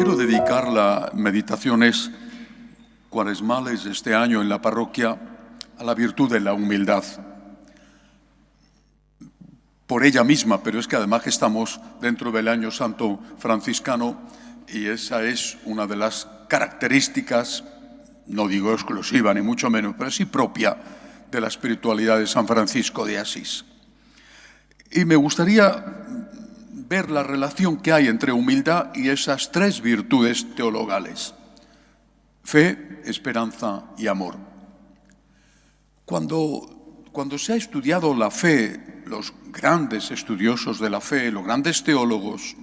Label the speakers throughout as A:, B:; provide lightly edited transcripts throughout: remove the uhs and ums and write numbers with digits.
A: Quiero dedicar las meditaciones cuaresmales de este año en la parroquia a la virtud de la humildad. Por ella misma, pero es que además que estamos dentro del año santo franciscano y esa es una de las características, no digo exclusiva ni mucho menos, pero sí propia de la espiritualidad de San Francisco de Asís. Y me gustaría ver la relación que hay entre humildad y esas tres virtudes teologales: fe, esperanza y amor. Cuando se ha estudiado la fe, los grandes estudiosos de la fe, los grandes teólogos,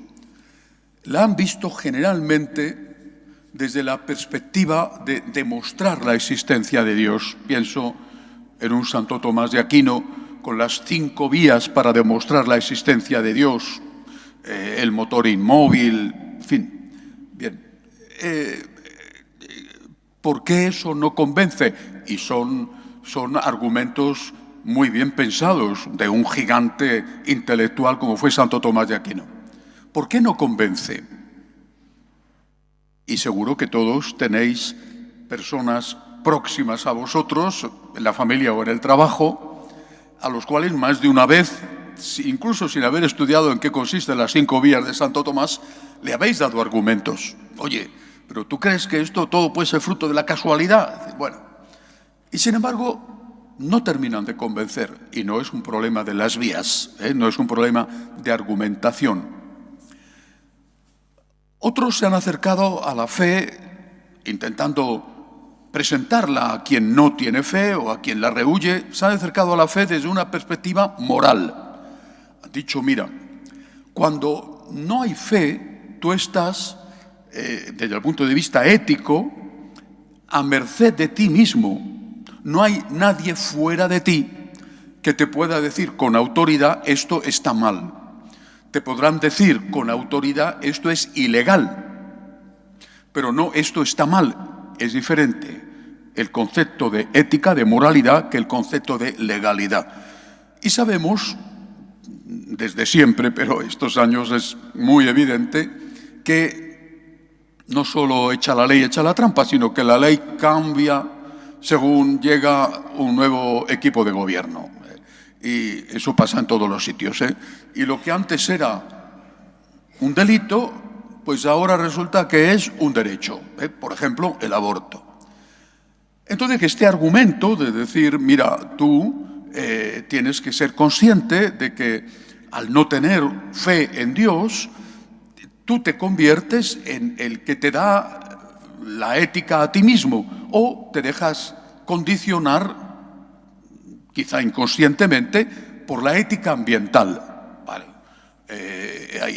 A: la han visto generalmente desde la perspectiva de demostrar la existencia de Dios. Pienso en un Santo Tomás de Aquino con las 5 vías para demostrar la existencia de Dios, el motor inmóvil, en fin. Bien, ¿por qué eso no convence? Y son argumentos muy bien pensados de un gigante intelectual como fue Santo Tomás de Aquino. ¿Por qué no convence? Y seguro que todos tenéis personas próximas a vosotros, en la familia o en el trabajo, a los cuales más de una vez, incluso sin haber estudiado en qué consisten las 5 vías de Santo Tomás, le habéis dado argumentos. Oye, ¿pero tú crees que esto todo puede ser fruto de la casualidad? Bueno, y sin embargo, no terminan de convencer. Y no es un problema de las vías, no es un problema de argumentación. Otros se han acercado a la fe intentando presentarla a quien no tiene fe o a quien la rehúye. Se han acercado a la fe desde una perspectiva moral. Han dicho, mira, cuando no hay fe, tú estás, desde el punto de vista ético, a merced de ti mismo. No hay nadie fuera de ti que te pueda decir con autoridad, esto está mal. Te podrán decir con autoridad, esto es ilegal, pero no, esto está mal. Es diferente el concepto de ética, de moralidad, que el concepto de legalidad. Y sabemos, desde siempre, pero estos años es muy evidente, que no solo echa la ley, echa la trampa, sino que la ley cambia según llega un nuevo equipo de gobierno. Y eso pasa en todos los sitios, Y lo que antes era un delito, pues ahora resulta que es un derecho. Por ejemplo, el aborto. Entonces, este argumento de decir, mira, tú tienes que ser consciente de que al no tener fe en Dios, tú te conviertes en el que te da la ética a ti mismo o te dejas condicionar, quizá inconscientemente, por la ética ambiental. Vale.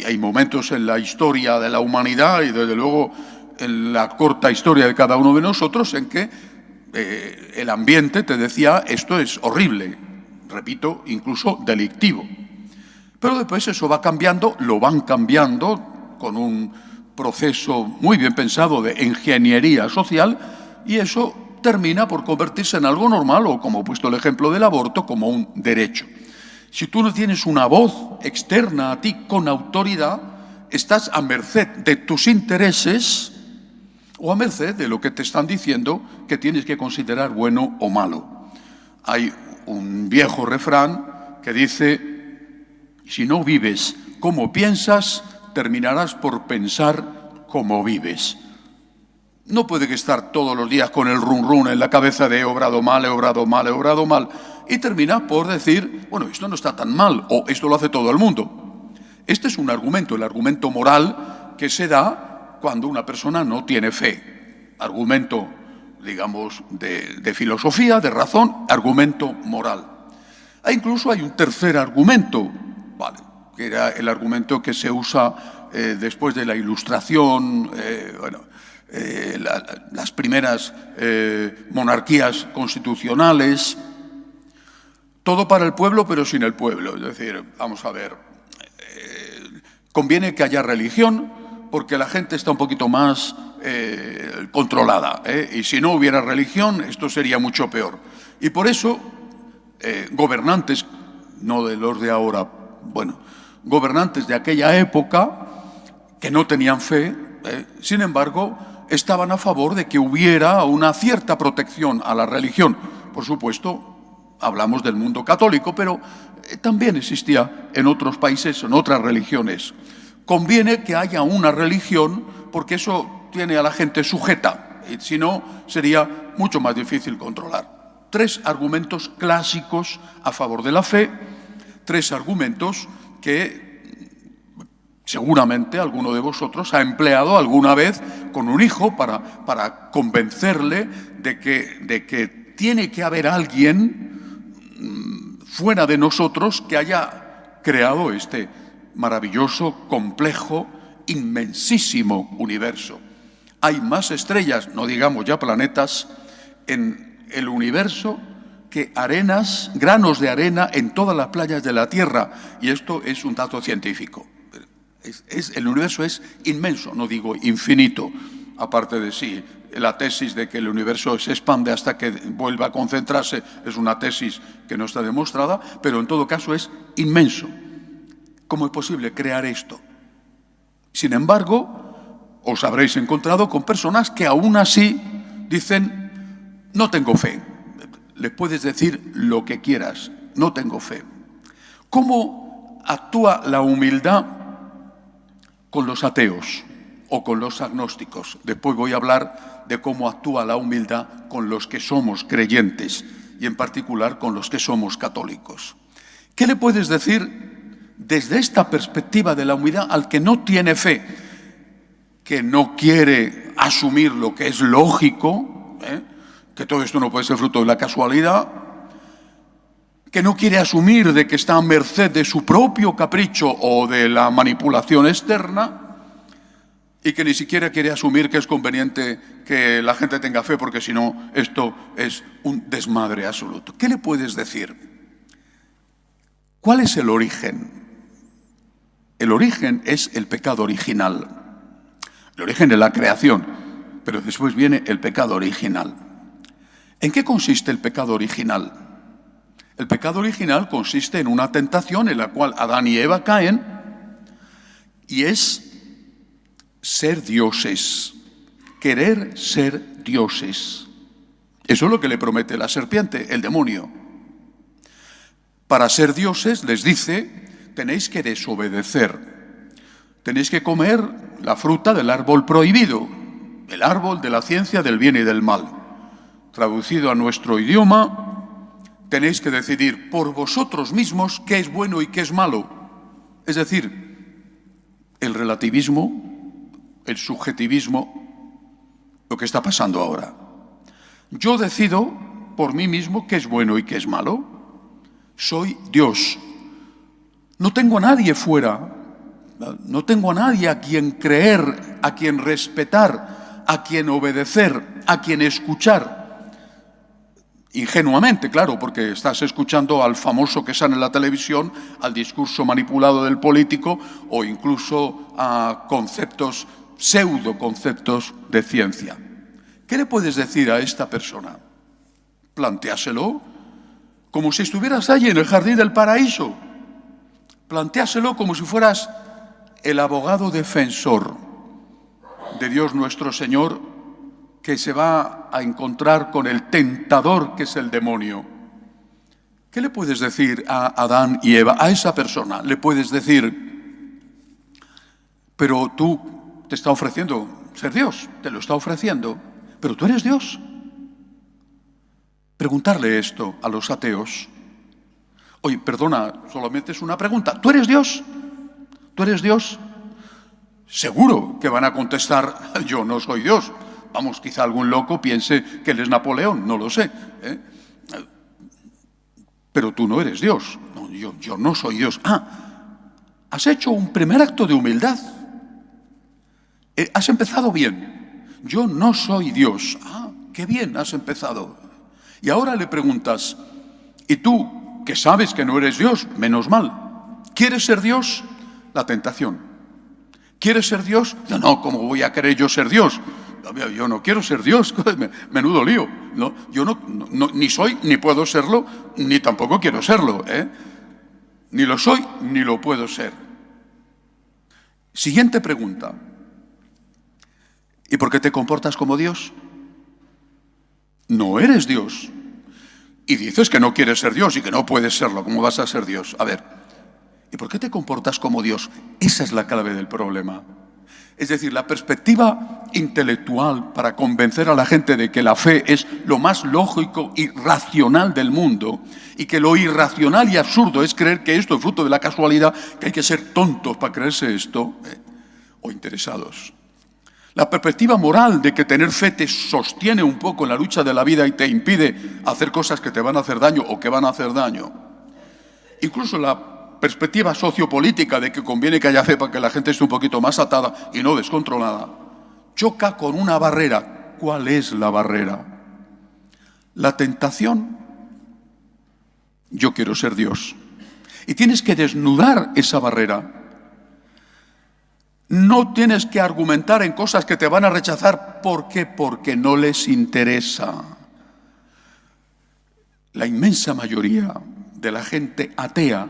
A: Hay momentos en la historia de la humanidad y desde luego en la corta historia de cada uno de nosotros en que el ambiente te decía esto es horrible, repito, incluso delictivo. Pero después eso va cambiando, lo van cambiando con un proceso muy bien pensado de ingeniería social y eso termina por convertirse en algo normal o, como he puesto el ejemplo del aborto, como un derecho. Si tú no tienes una voz externa a ti con autoridad, estás a merced de tus intereses o a merced de lo que te están diciendo que tienes que considerar bueno o malo. Hay un viejo refrán que dice, si no vives como piensas, terminarás por pensar como vives. No puede que estar todos los días con el run run en la cabeza de he obrado mal, he obrado mal, he obrado mal, y termina por decir, bueno, esto no está tan mal, o esto lo hace todo el mundo. Este es un argumento, el argumento moral que se da cuando una persona no tiene fe. Argumento, digamos, de filosofía, de razón, argumento moral. Incluso hay un tercer argumento, ¿vale?, que era el argumento que se usa después de la Ilustración, las primeras monarquías constitucionales, todo para el pueblo pero sin el pueblo. Es decir, vamos a ver, conviene que haya religión porque la gente está un poquito más controlada, y si no hubiera religión esto sería mucho peor. Y por eso gobernantes, no de los de ahora, bueno, gobernantes de aquella época que no tenían fe, Sin embargo, estaban a favor de que hubiera una cierta protección a la religión. Por supuesto, hablamos del mundo católico, pero también existía en otros países, en otras religiones. Conviene que haya una religión porque eso tiene a la gente sujeta, y si no, sería mucho más difícil controlar. 3 argumentos clásicos a favor de la fe, 3 argumentos que seguramente alguno de vosotros ha empleado alguna vez con un hijo para convencerle de que tiene que haber alguien fuera de nosotros que haya creado este maravilloso, complejo, inmensísimo universo. Hay más estrellas, no digamos ya planetas, en el universo que arenas, granos de arena en todas las playas de la Tierra. Y esto es un dato científico. El universo es inmenso, no digo infinito, aparte de sí. La tesis de que el universo se expande hasta que vuelva a concentrarse es una tesis que no está demostrada, pero en todo caso es inmenso. ¿Cómo es posible crear esto? Sin embargo, os habréis encontrado con personas que aún así dicen, no tengo fe. Le puedes decir lo que quieras, no tengo fe. ¿Cómo actúa la humildad con los ateos o con los agnósticos? Después voy a hablar de cómo actúa la humildad con los que somos creyentes y en particular con los que somos católicos. ¿Qué le puedes decir desde esta perspectiva de la humildad al que no tiene fe, que no quiere asumir lo que es lógico, que todo esto no puede ser fruto de la casualidad, que no quiere asumir de que está a merced de su propio capricho o de la manipulación externa, y que ni siquiera quiere asumir que es conveniente que la gente tenga fe, porque si no, esto es un desmadre absoluto? ¿Qué le puedes decir? ¿Cuál es el origen? El origen es el pecado original. El origen es la creación, pero después viene el pecado original. ¿En qué consiste el pecado original? El pecado original consiste en una tentación en la cual Adán y Eva caen, y es ser dioses, querer ser dioses. Eso es lo que le promete la serpiente, el demonio. Para ser dioses, les dice, tenéis que desobedecer, tenéis que comer la fruta del árbol prohibido, el árbol de la ciencia del bien y del mal. Traducido a nuestro idioma, tenéis que decidir por vosotros mismos qué es bueno y qué es malo. Es decir, el relativismo, el subjetivismo, lo que está pasando ahora. Yo decido por mí mismo qué es bueno y qué es malo. Soy Dios. No tengo a nadie fuera. No tengo a nadie a quien creer, a quien respetar, a quien obedecer, a quien escuchar. Ingenuamente, claro, porque estás escuchando al famoso que sale en la televisión, al discurso manipulado del político o incluso a conceptos, pseudoconceptos de ciencia. ¿Qué le puedes decir a esta persona? Plantéaselo como si estuvieras allí en el jardín del paraíso. Plantéaselo como si fueras el abogado defensor de Dios nuestro Señor, que se va a encontrar con el tentador que es el demonio. ¿Qué le puedes decir a Adán y Eva, a esa persona? Le puedes decir, pero tú te está ofreciendo ser Dios, te lo está ofreciendo, pero tú eres Dios. Preguntarle esto a los ateos. Oye, perdona, solamente es una pregunta. ¿Tú eres Dios? ¿Tú eres Dios? Seguro que van a contestar, yo no soy Dios. Vamos, quizá algún loco piense que él es Napoleón, no lo sé. Pero tú no eres Dios. No, yo no soy Dios. Has hecho un primer acto de humildad. Has empezado bien. Yo no soy Dios. Qué bien has empezado. Y ahora le preguntas, ¿y tú, que sabes que no eres Dios? Menos mal. ¿Quieres ser Dios? La tentación. ¿Quieres ser Dios? No, ¿cómo voy a querer yo ser Dios? Yo no quiero ser Dios, menudo lío. No, yo no, ni soy, ni puedo serlo, ni tampoco quiero serlo. Ni lo soy, ni lo puedo ser. Siguiente pregunta. ¿Y por qué te comportas como Dios? No eres Dios. Y dices que no quieres ser Dios y que no puedes serlo. ¿Cómo vas a ser Dios? A ver, ¿y por qué te comportas como Dios? Esa es la clave del problema. Es decir, la perspectiva intelectual para convencer a la gente de que la fe es lo más lógico y racional del mundo y que lo irracional y absurdo es creer que esto es fruto de la casualidad, que hay que ser tontos para creerse esto, o interesados. La perspectiva moral de que tener fe te sostiene un poco en la lucha de la vida y te impide hacer cosas que te van a hacer daño o que van a hacer daño. Incluso la perspectiva sociopolítica de que conviene que haya fe para que la gente esté un poquito más atada y no descontrolada, choca con una barrera. ¿Cuál es la barrera? La tentación. Yo quiero ser Dios. Y tienes que desnudar esa barrera. No tienes que argumentar en cosas que te van a rechazar. ¿Por qué? Porque no les interesa. La inmensa mayoría de la gente atea,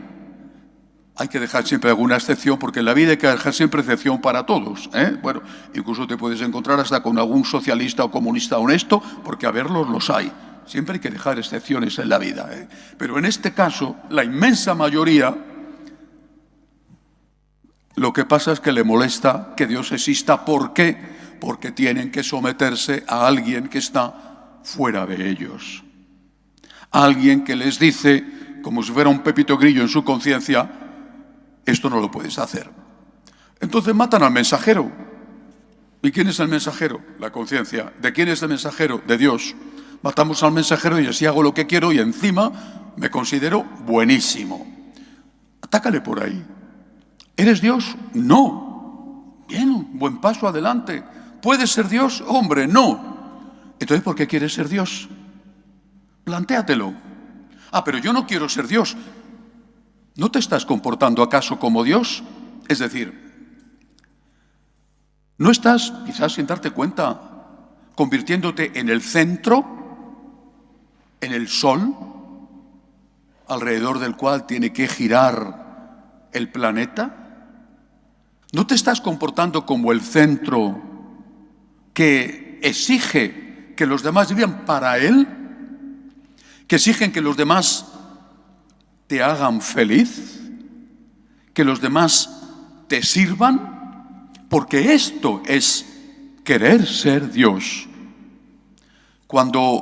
A: hay que dejar siempre alguna excepción, porque en la vida hay que dejar siempre excepción para todos, ¿eh? Bueno, incluso te puedes encontrar hasta con algún socialista o comunista honesto, porque a verlos los hay. Siempre hay que dejar excepciones en la vida, ¿eh? Pero en este caso, la inmensa mayoría, lo que pasa es que le molesta que Dios exista. ¿Por qué? Porque tienen que someterse a alguien que está fuera de ellos. Alguien que les dice, como si fuera un Pepito Grillo en su conciencia, esto no lo puedes hacer. Entonces matan al mensajero. ¿Y quién es el mensajero? La conciencia. ¿De quién es el mensajero? De Dios. Matamos al mensajero y así hago lo que quiero y encima me considero buenísimo. Atácale por ahí. ¿Eres Dios? No. Bien, un buen paso adelante. ¿Puedes ser Dios? Hombre, no. Entonces, ¿por qué quieres ser Dios? Plantéatelo. Ah, pero yo no quiero ser Dios. ¿No te estás comportando acaso como Dios? Es decir, ¿no estás, quizás sin darte cuenta, convirtiéndote en el centro, en el sol, alrededor del cual tiene que girar el planeta? ¿No te estás comportando como el centro que exige que los demás vivan para él? ¿Que exigen que los demás te hagan feliz? ¿Que los demás te sirvan? Porque esto es querer ser Dios. Cuando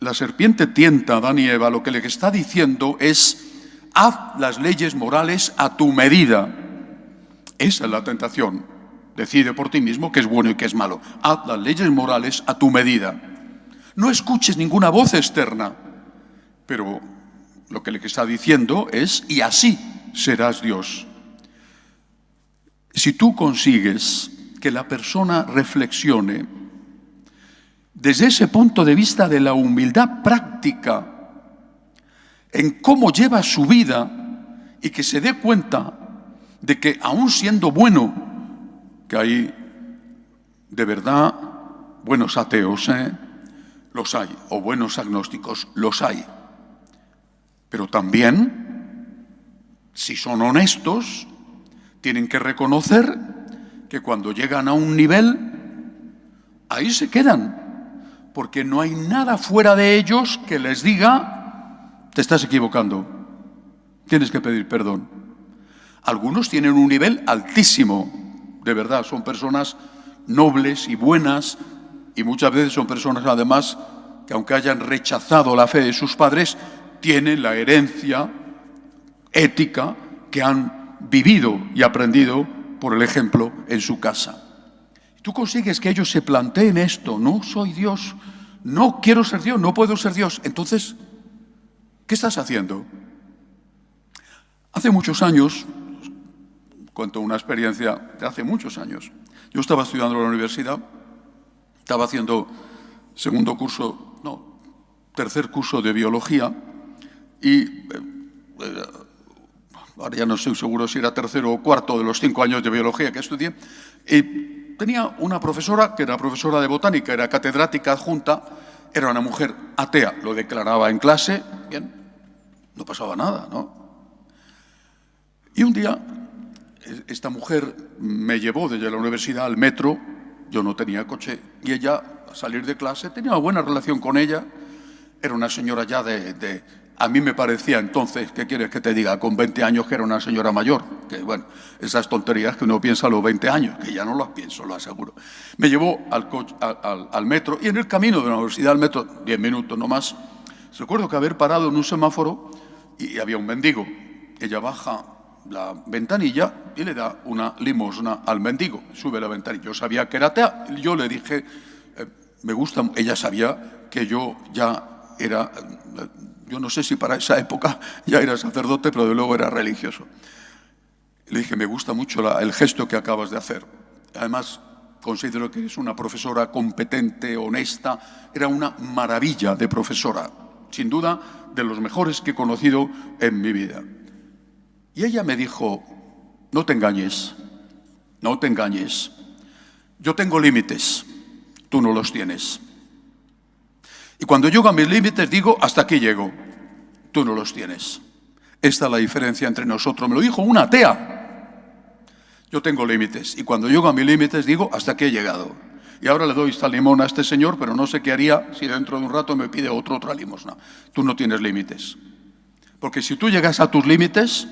A: la serpiente tienta a Adán y Eva, lo que le está diciendo es: haz las leyes morales a tu medida. Esa es la tentación. Decide por ti mismo qué es bueno y qué es malo. Haz las leyes morales a tu medida. No escuches ninguna voz externa. Pero lo que le está diciendo es: y así serás Dios. Si tú consigues que la persona reflexione desde ese punto de vista de la humildad práctica en cómo lleva su vida y que se dé cuenta de que aún siendo bueno, que hay de verdad buenos ateos, los hay, o buenos agnósticos, los hay. Pero también, si son honestos, tienen que reconocer que cuando llegan a un nivel, ahí se quedan, porque no hay nada fuera de ellos que les diga: te estás equivocando, tienes que pedir perdón. Algunos tienen un nivel altísimo, de verdad, son personas nobles y buenas, y muchas veces son personas además que, aunque hayan rechazado la fe de sus padres, tienen la herencia ética que han vivido y aprendido por el ejemplo en su casa. Tú consigues que ellos se planteen esto: no soy Dios, no quiero ser Dios, no puedo ser Dios. Entonces, ¿qué estás haciendo? Hace muchos años, cuento una experiencia de hace muchos años. Yo estaba estudiando en la universidad, estaba haciendo tercer curso de biología y ahora ya no estoy seguro si era tercero o cuarto de los 5 años de biología que estudié, y tenía una profesora que era profesora de botánica, era catedrática adjunta, era una mujer atea, lo declaraba en clase, bien, no pasaba nada, ¿no? Y un día esta mujer me llevó desde la universidad al metro, yo no tenía coche, y ella, al salir de clase, tenía una buena relación con ella, era una señora ya a mí me parecía entonces, ¿qué quieres que te diga? Con 20 años que era una señora mayor, que bueno, esas tonterías que uno piensa a los 20 años, que ya no las pienso, lo aseguro. Me llevó al metro, y en el camino de la universidad al metro, 10 minutos no más, recuerdo que haber parado en un semáforo y había un mendigo. Ella baja la ventanilla y le da una limosna al mendigo, sube la ventanilla. Yo sabía que era atea, yo le dije, me gusta, ella sabía que yo ya era... Yo no sé si para esa época ya era sacerdote, pero de luego era religioso. Le dije, me gusta mucho el gesto que acabas de hacer. Además, considero que es una profesora competente, honesta. Era una maravilla de profesora, sin duda de los mejores que he conocido en mi vida. Y ella me dijo, no te engañes, no te engañes. Yo tengo límites, tú no los tienes. Y cuando llego a mis límites digo, hasta aquí llego. Tú no los tienes. Esta es la diferencia entre nosotros. Me lo dijo una atea. Yo tengo límites. Y cuando llego a mis límites digo, hasta aquí he llegado. Y ahora le doy esta limosna a este señor, pero no sé qué haría si dentro de un rato me pide otra limosna. Tú no tienes límites. Porque si tú llegas a tus límites,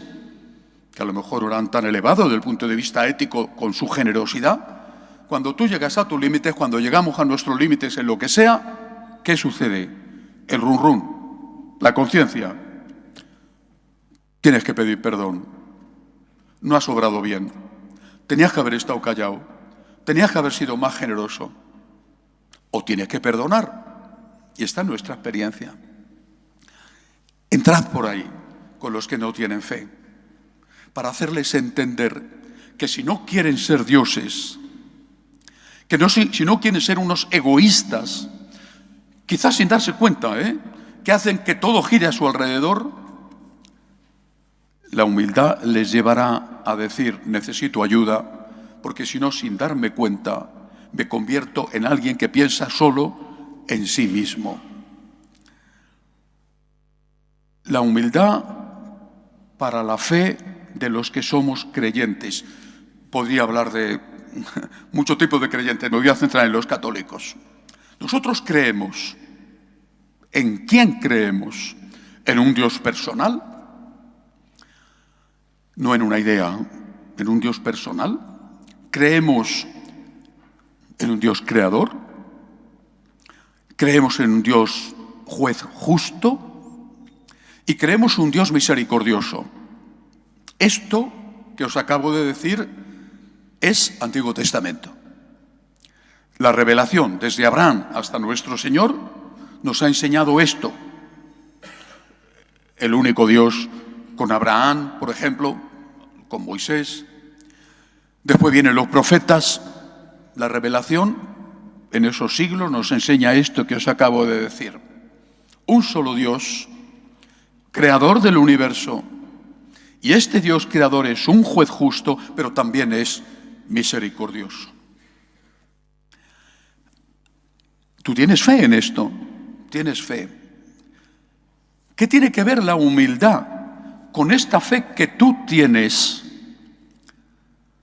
A: que a lo mejor eran tan elevados desde el punto de vista ético con su generosidad, cuando tú llegas a tus límites, cuando llegamos a nuestros límites en lo que sea, ¿qué sucede? El run run, la conciencia. Tienes que pedir perdón. No has obrado bien. Tenías que haber estado callado. Tenías que haber sido más generoso. O tienes que perdonar. Y esta es nuestra experiencia. Entrad por ahí con los que no tienen fe, para hacerles entender que si no quieren ser dioses, que si no quieren ser unos egoístas, quizás sin darse cuenta, que hacen que todo gire a su alrededor, la humildad les llevará a decir, necesito ayuda, porque si no, sin darme cuenta, me convierto en alguien que piensa solo en sí mismo. La humildad para la fe de los que somos creyentes. Podría hablar de muchos tipos de creyentes, me voy a centrar en los católicos. Nosotros creemos. ¿En quién creemos? ¿En un Dios personal? No en una idea, en un Dios personal. ¿Creemos en un Dios creador? ¿Creemos en un Dios juez justo? Y creemos en un Dios misericordioso. Esto que os acabo de decir es Antiguo Testamento. La revelación desde Abraham hasta nuestro Señor nos ha enseñado esto. El único Dios con Abraham, por ejemplo, con Moisés. Después vienen los profetas. La revelación en esos siglos nos enseña esto que os acabo de decir. Un solo Dios, creador del universo. Y este Dios creador es un juez justo, pero también es misericordioso. ¿Tú tienes fe en esto? ¿Tienes fe? ¿Qué tiene que ver la humildad con esta fe que tú tienes?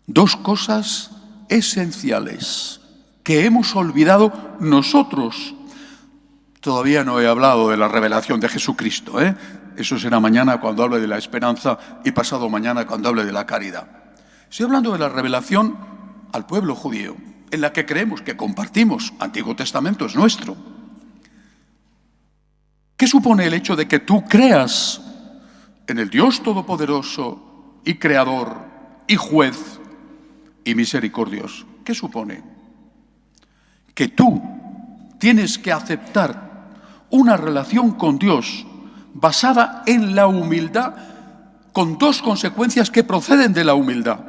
A: Dos cosas esenciales que hemos olvidado nosotros. Todavía no he hablado de la revelación de Jesucristo, Eso será mañana cuando hable de la esperanza y pasado mañana cuando hable de la caridad. Estoy hablando de la revelación al pueblo judío, en la que creemos, que compartimos. Antiguo Testamento es nuestro. ¿Qué supone el hecho de que tú creas en el Dios Todopoderoso y Creador y Juez y Misericordioso? ¿Qué supone? Que tú tienes que aceptar una relación con Dios basada en la humildad, con dos consecuencias que proceden de la humildad.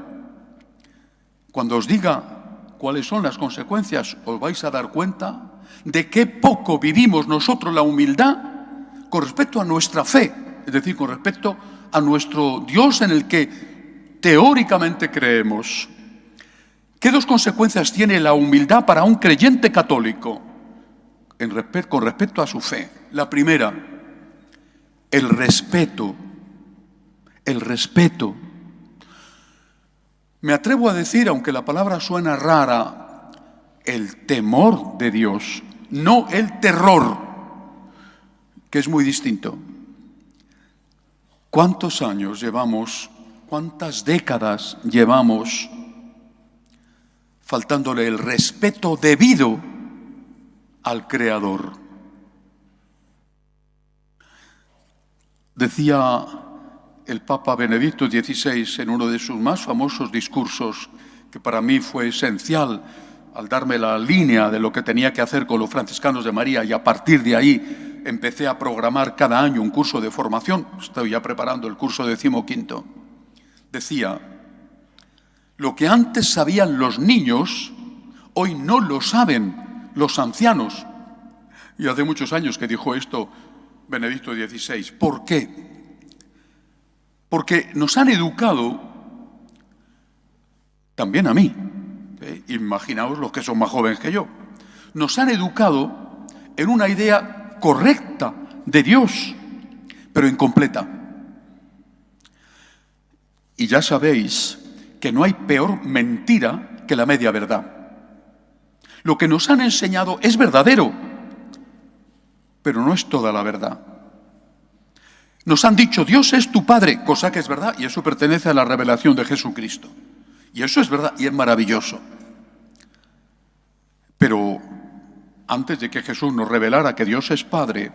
A: Cuando os diga cuáles son las consecuencias, os vais a dar cuenta de qué poco vivimos nosotros la humildad con respecto a nuestra fe, es decir, con respecto a nuestro Dios en el que teóricamente creemos. ¿Qué dos consecuencias tiene la humildad para un creyente católico con respecto a su fe? La primera, el respeto. El respeto. Me atrevo a decir, aunque la palabra suena rara, el temor de Dios, no el terror, que es muy distinto. ¿Cuántos años llevamos, cuántas décadas llevamos faltándole el respeto debido al Creador? Decía el Papa Benedicto XVI en uno de sus más famosos discursos, que para mí fue esencial al darme la línea de lo que tenía que hacer con los franciscanos de María, y a partir de ahí empecé a programar cada año un curso de formación. Estoy ya preparando el curso 15. Decía: lo que antes sabían los niños, hoy no lo saben los ancianos. Y hace muchos años que dijo esto Benedicto XVI. ¿Por qué? Porque nos han educado, también a mí, imaginaos los que son más jóvenes que yo, nos han educado en una idea correcta de Dios, pero incompleta. Y ya sabéis que no hay peor mentira que la media verdad. Lo que nos han enseñado es verdadero, pero no es toda la verdad. Nos han dicho: Dios es tu Padre, cosa que es verdad, y eso pertenece a la revelación de Jesucristo. Y eso es verdad y es maravilloso. Pero antes de que Jesús nos revelara que Dios es Padre,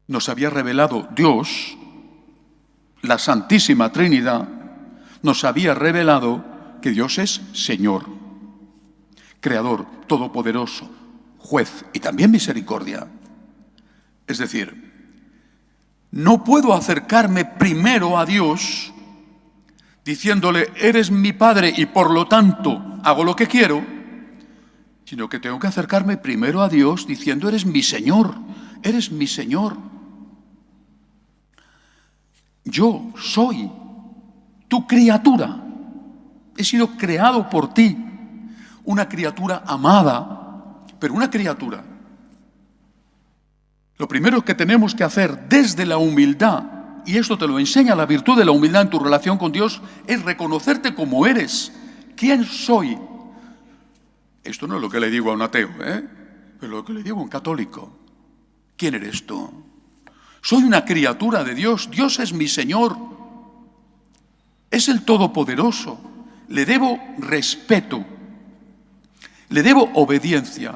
A: nos había revelado Dios, la Santísima Trinidad, nos había revelado que Dios es Señor, Creador, Todopoderoso, Juez y también misericordia. Es decir, no puedo acercarme primero a Dios diciéndole: eres mi Padre y por lo tanto hago lo que quiero, sino que tengo que acercarme primero a Dios diciendo: eres mi Señor, eres mi Señor. Yo soy tu criatura, he sido creado por ti, una criatura amada, pero una criatura. Lo primero que tenemos que hacer desde la humildad, y esto te lo enseña la virtud de la humildad en tu relación con Dios, es reconocerte como eres. ¿Quién soy? Esto no es lo que le digo a un ateo, pero lo que le digo a un católico. ¿Quién eres tú? Soy una criatura de Dios. Dios es mi Señor. Es el Todopoderoso. Le debo respeto. Le debo obediencia.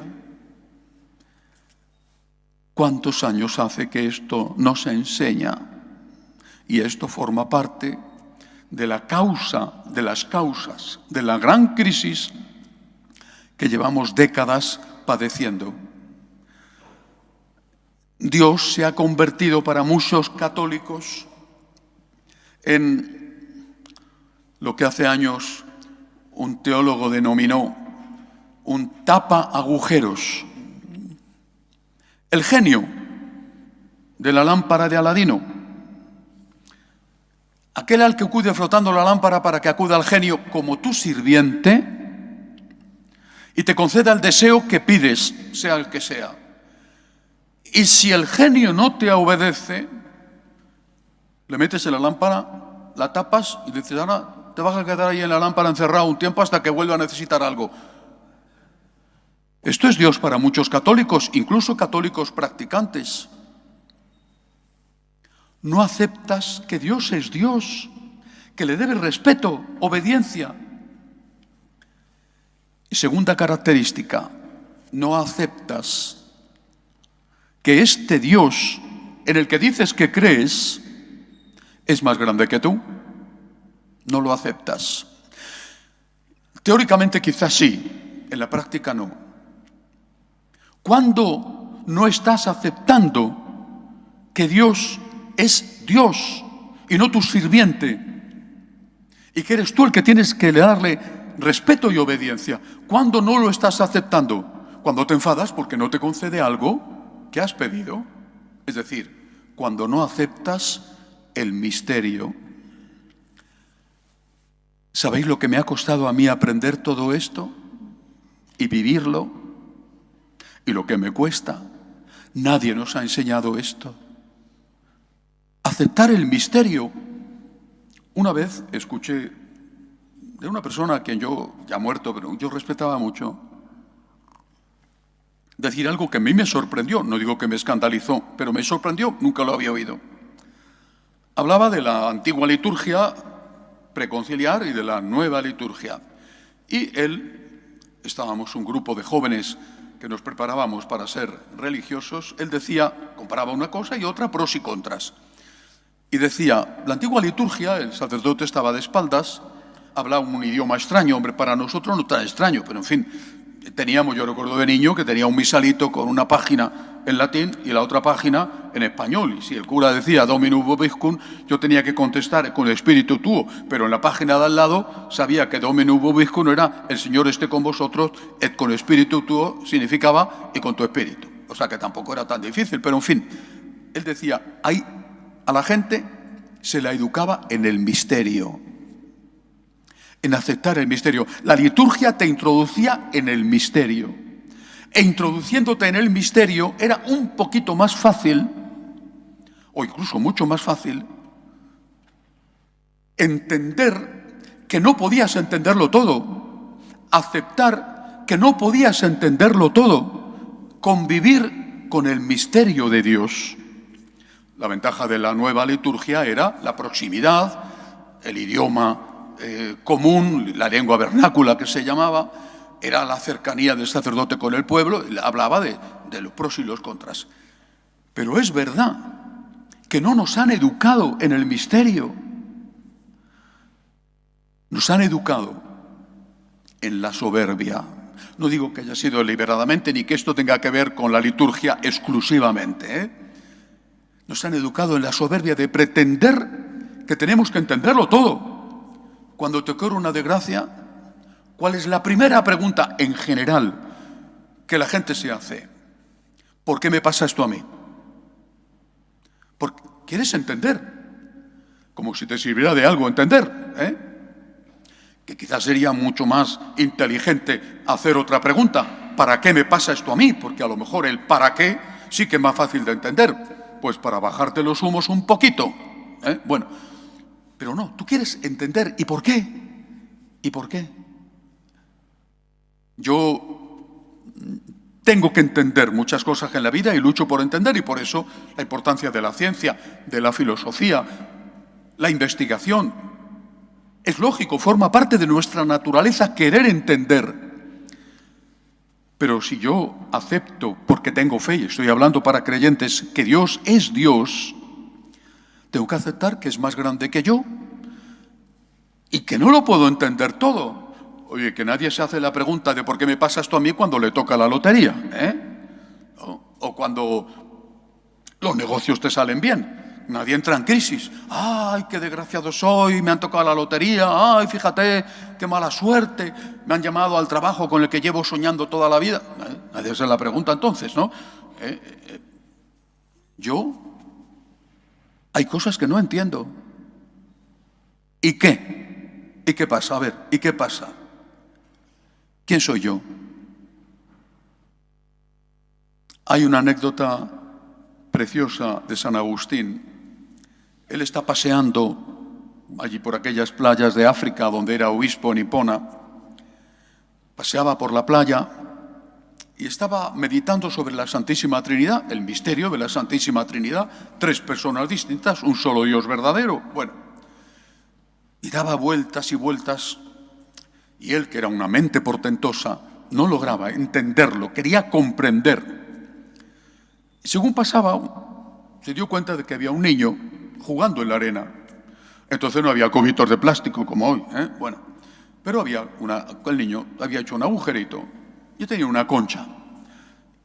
A: ¿Cuántos años hace que esto no se enseña? Y esto forma parte de la causa, de las causas, de la gran crisis que llevamos décadas padeciendo. Dios se ha convertido para muchos católicos en lo que hace años un teólogo denominó un tapa agujeros. El genio de la lámpara de Aladino, aquel al que acude frotando la lámpara para que acuda al genio como tu sirviente y te conceda el deseo que pides, sea el que sea. Y si el genio no te obedece, le metes en la lámpara, la tapas y dices: ahora te vas a quedar ahí en la lámpara encerrado un tiempo hasta que vuelva a necesitar algo. Esto es Dios para muchos católicos, incluso católicos practicantes. No aceptas que Dios es Dios, que le debes respeto, obediencia. Y segunda característica, no aceptas que este Dios en el que dices que crees es más grande que tú. No lo aceptas. Teóricamente quizás sí, en la práctica no. ¿Cuándo no estás aceptando que Dios es Dios y no tu sirviente? Y que eres tú el que tienes que darle respeto y obediencia. ¿Cuándo no lo estás aceptando? Cuando te enfadas porque no te concede algo que has pedido. Es decir, cuando no aceptas el misterio. ¿Sabéis lo que me ha costado a mí aprender todo esto y vivirlo? Y lo que me cuesta. Nadie nos ha enseñado esto. Aceptar el misterio. Una vez escuché de una persona a quien yo, ya muerto, pero yo respetaba mucho, decir algo que a mí me sorprendió, no digo que me escandalizó, pero me sorprendió, nunca lo había oído. Hablaba de la antigua liturgia preconciliar y de la nueva liturgia. Y estábamos un grupo de jóvenes que nos preparábamos para ser religiosos, él decía, comparaba una cosa y otra, pros y contras. Y decía, la antigua liturgia, el sacerdote estaba de espaldas, hablaba un idioma extraño, hombre, para nosotros no tan extraño, pero en fin, yo recuerdo de niño que tenía un misalito con una página en latín y la otra página en español. Y si el cura decía Dominus vobiscum, yo tenía que contestar con el Espíritu tuo, pero en la página de al lado sabía que Dominus vobiscum era el Señor esté con vosotros, et con el Espíritu tuo significaba y con tu espíritu. O sea que tampoco era tan difícil, pero en fin, él decía, a la gente se la educaba en el misterio, en aceptar el misterio. La liturgia te introducía en el misterio. E introduciéndote en el misterio era un poquito más fácil, o incluso mucho más fácil, entender que no podías entenderlo todo, aceptar que no podías entenderlo todo, convivir con el misterio de Dios. La ventaja de la nueva liturgia era la proximidad, el idioma común, la lengua vernácula que se llamaba, era la cercanía del sacerdote con el pueblo, hablaba de los pros y los contras. Pero es verdad que no nos han educado en el misterio, nos han educado en la soberbia. No digo que haya sido deliberadamente ni que esto tenga que ver con la liturgia exclusivamente, Nos han educado en la soberbia de pretender que tenemos que entenderlo todo. Cuando te ocurre una desgracia, ¿cuál es la primera pregunta en general que la gente se hace? ¿Por qué me pasa esto a mí? Porque quieres entender, como si te sirviera de algo entender, que quizás sería mucho más inteligente hacer otra pregunta. ¿Para qué me pasa esto a mí? Porque a lo mejor el para qué sí que es más fácil de entender. Pues para bajarte los humos un poquito. Bueno, pero no, tú quieres entender. ¿Y por qué? ¿Y por qué? Yo tengo que entender muchas cosas en la vida y lucho por entender, y por eso la importancia de la ciencia, de la filosofía, la investigación. Es lógico, forma parte de nuestra naturaleza querer entender. Pero si yo acepto, porque tengo fe, y estoy hablando para creyentes, que Dios es Dios, tengo que aceptar que es más grande que yo y que no lo puedo entender todo. Oye, que nadie se hace la pregunta de por qué me pasa esto a mí cuando le toca la lotería, o cuando los negocios te salen bien. Nadie entra en crisis. ¡Ay, qué desgraciado soy! Me han tocado la lotería. ¡Ay, fíjate, qué mala suerte! Me han llamado al trabajo con el que llevo soñando toda la vida. Nadie se la pregunta entonces, ¿no? Hay cosas que no entiendo. ¿Y qué? ¿Y qué pasa? A ver, ¿y qué pasa? ¿Quién soy yo? Hay una anécdota preciosa de San Agustín. Él está paseando allí por aquellas playas de África donde era obispo en Hipona. Paseaba por la playa y estaba meditando sobre la Santísima Trinidad, el misterio de la Santísima Trinidad, 3 personas distintas, un solo Dios verdadero. Bueno, y daba vueltas y vueltas, y él, que era una mente portentosa, no lograba entenderlo, quería comprender. Y según pasaba, se dio cuenta de que había un niño jugando en la arena. Entonces no había cubitos de plástico como hoy, Bueno, pero el niño había hecho un agujerito y tenía una concha.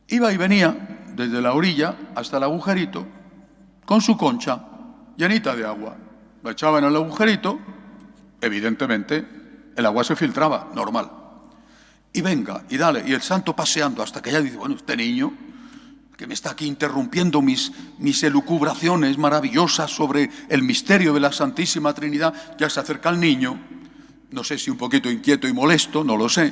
A: Iba y venía desde la orilla hasta el agujerito con su concha llenita de agua. La echaba en el agujerito, evidentemente el agua se filtraba, normal. Y venga, y dale, y el santo paseando hasta que ella dice, bueno, este niño que me está aquí interrumpiendo mis elucubraciones maravillosas sobre el misterio de la Santísima Trinidad, ya se acerca al niño, no sé si un poquito inquieto y molesto, no lo sé.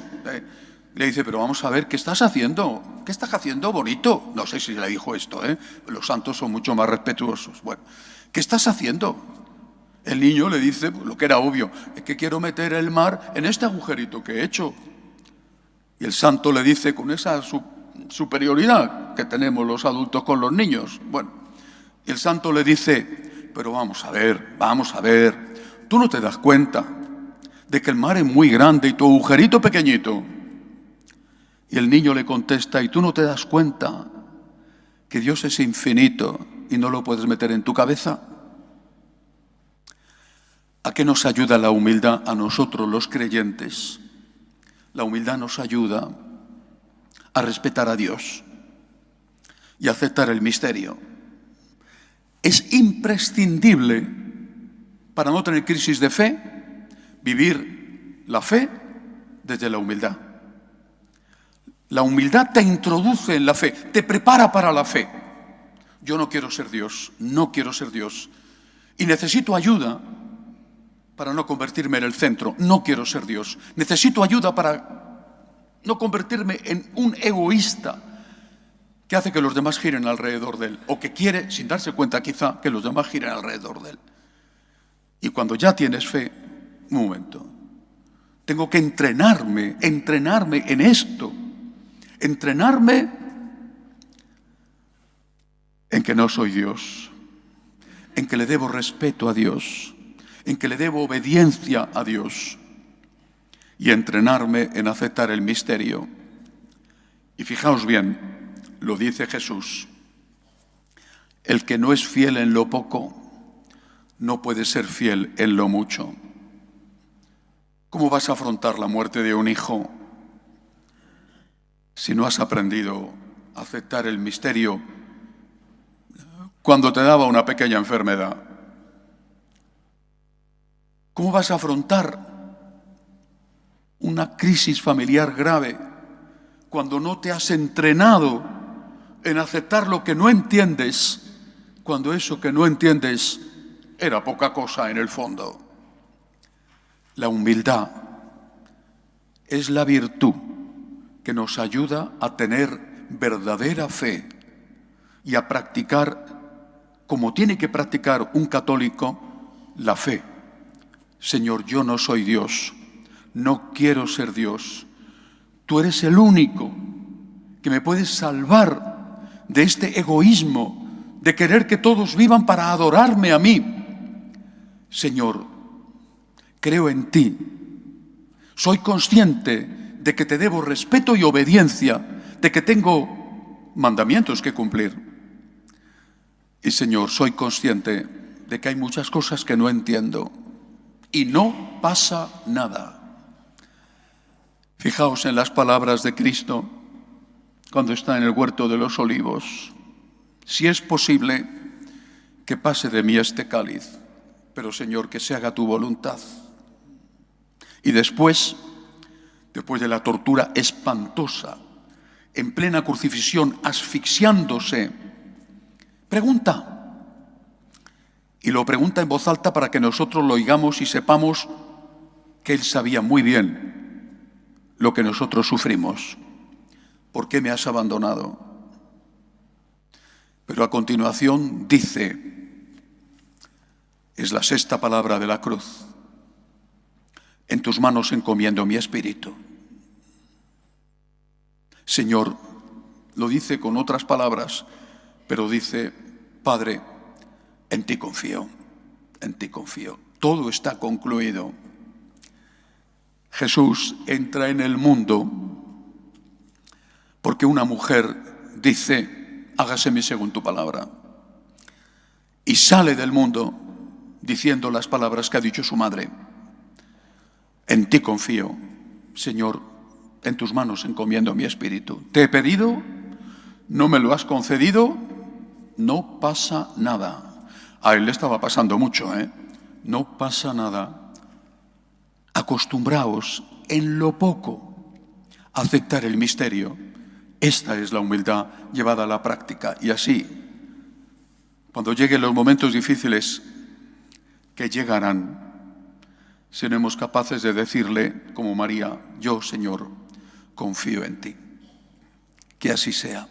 A: Le dice, pero vamos a ver, ¿qué estás haciendo? ¿Qué estás haciendo, bonito? No sé si le dijo esto, Los santos son mucho más respetuosos. Bueno, ¿qué estás haciendo? El niño le dice lo que era obvio, es que quiero meter el mar en este agujerito que he hecho. Y el santo le dice con esa superioridad que tenemos los adultos con los niños. Bueno, y el santo le dice, pero vamos a ver, tú no te das cuenta de que el mar es muy grande y tu agujerito pequeñito. Y el niño le contesta, ¿y tú no te das cuenta que Dios es infinito y no lo puedes meter en tu cabeza? ¿A qué nos ayuda la humildad a nosotros los creyentes? La humildad nos ayuda a respetar a Dios y a aceptar el misterio. Es imprescindible para no tener crisis de fe, vivir la fe desde la humildad. La humildad te introduce en la fe, te prepara para la fe. Yo no quiero ser Dios, no quiero ser Dios. Y necesito ayuda para no convertirme en el centro. No quiero ser Dios. Necesito ayuda para no convertirme en un egoísta que hace que los demás giren alrededor de él, o que quiere, sin darse cuenta quizá, que los demás giren alrededor de él. Y cuando ya tienes fe, un momento, tengo que entrenarme en esto, entrenarme en que no soy Dios, en que le debo respeto a Dios, en que le debo obediencia a Dios, y entrenarme en aceptar el misterio. Y fijaos bien, lo dice Jesús, el que no es fiel en lo poco, no puede ser fiel en lo mucho. ¿Cómo vas a afrontar la muerte de un hijo si no has aprendido a aceptar el misterio cuando te daba una pequeña enfermedad? ¿Cómo vas a afrontar una crisis familiar grave cuando no te has entrenado en aceptar lo que no entiendes, cuando eso que no entiendes era poca cosa en el fondo? La humildad es la virtud que nos ayuda a tener verdadera fe y a practicar, como tiene que practicar un católico, la fe. Señor, yo no soy Dios, no quiero ser Dios. Tú eres el único que me puedes salvar de este egoísmo, de querer que todos vivan para adorarme a mí. Señor, creo en ti. Soy consciente de que te debo respeto y obediencia, de que tengo mandamientos que cumplir. Y Señor, soy consciente de que hay muchas cosas que no entiendo. Y no pasa nada. Fijaos en las palabras de Cristo cuando está en el huerto de los olivos. Si es posible, que pase de mí este cáliz, pero Señor, que se haga tu voluntad. Y después de la tortura espantosa, en plena crucifixión, asfixiándose, pregunta. Y lo pregunta en voz alta para que nosotros lo oigamos y sepamos que Él sabía muy bien lo que nosotros sufrimos. ¿Por qué me has abandonado? Pero a continuación dice, es la sexta palabra de la cruz, en tus manos encomiendo mi espíritu. Señor, lo dice con otras palabras, pero dice, Padre, en ti confío, en ti confío. Todo está concluido. Jesús entra en el mundo porque una mujer dice, hágaseme según tu palabra. Y sale del mundo diciendo las palabras que ha dicho su madre. En ti confío, Señor, en tus manos encomiendo mi espíritu. Te he pedido, no me lo has concedido, no pasa nada. A él le estaba pasando mucho, No pasa nada. Acostumbraos en lo poco a aceptar el misterio. Esta es la humildad llevada a la práctica. Y así, cuando lleguen los momentos difíciles, que llegarán, seremos capaces de decirle, como María, yo, Señor, confío en ti. Que así sea.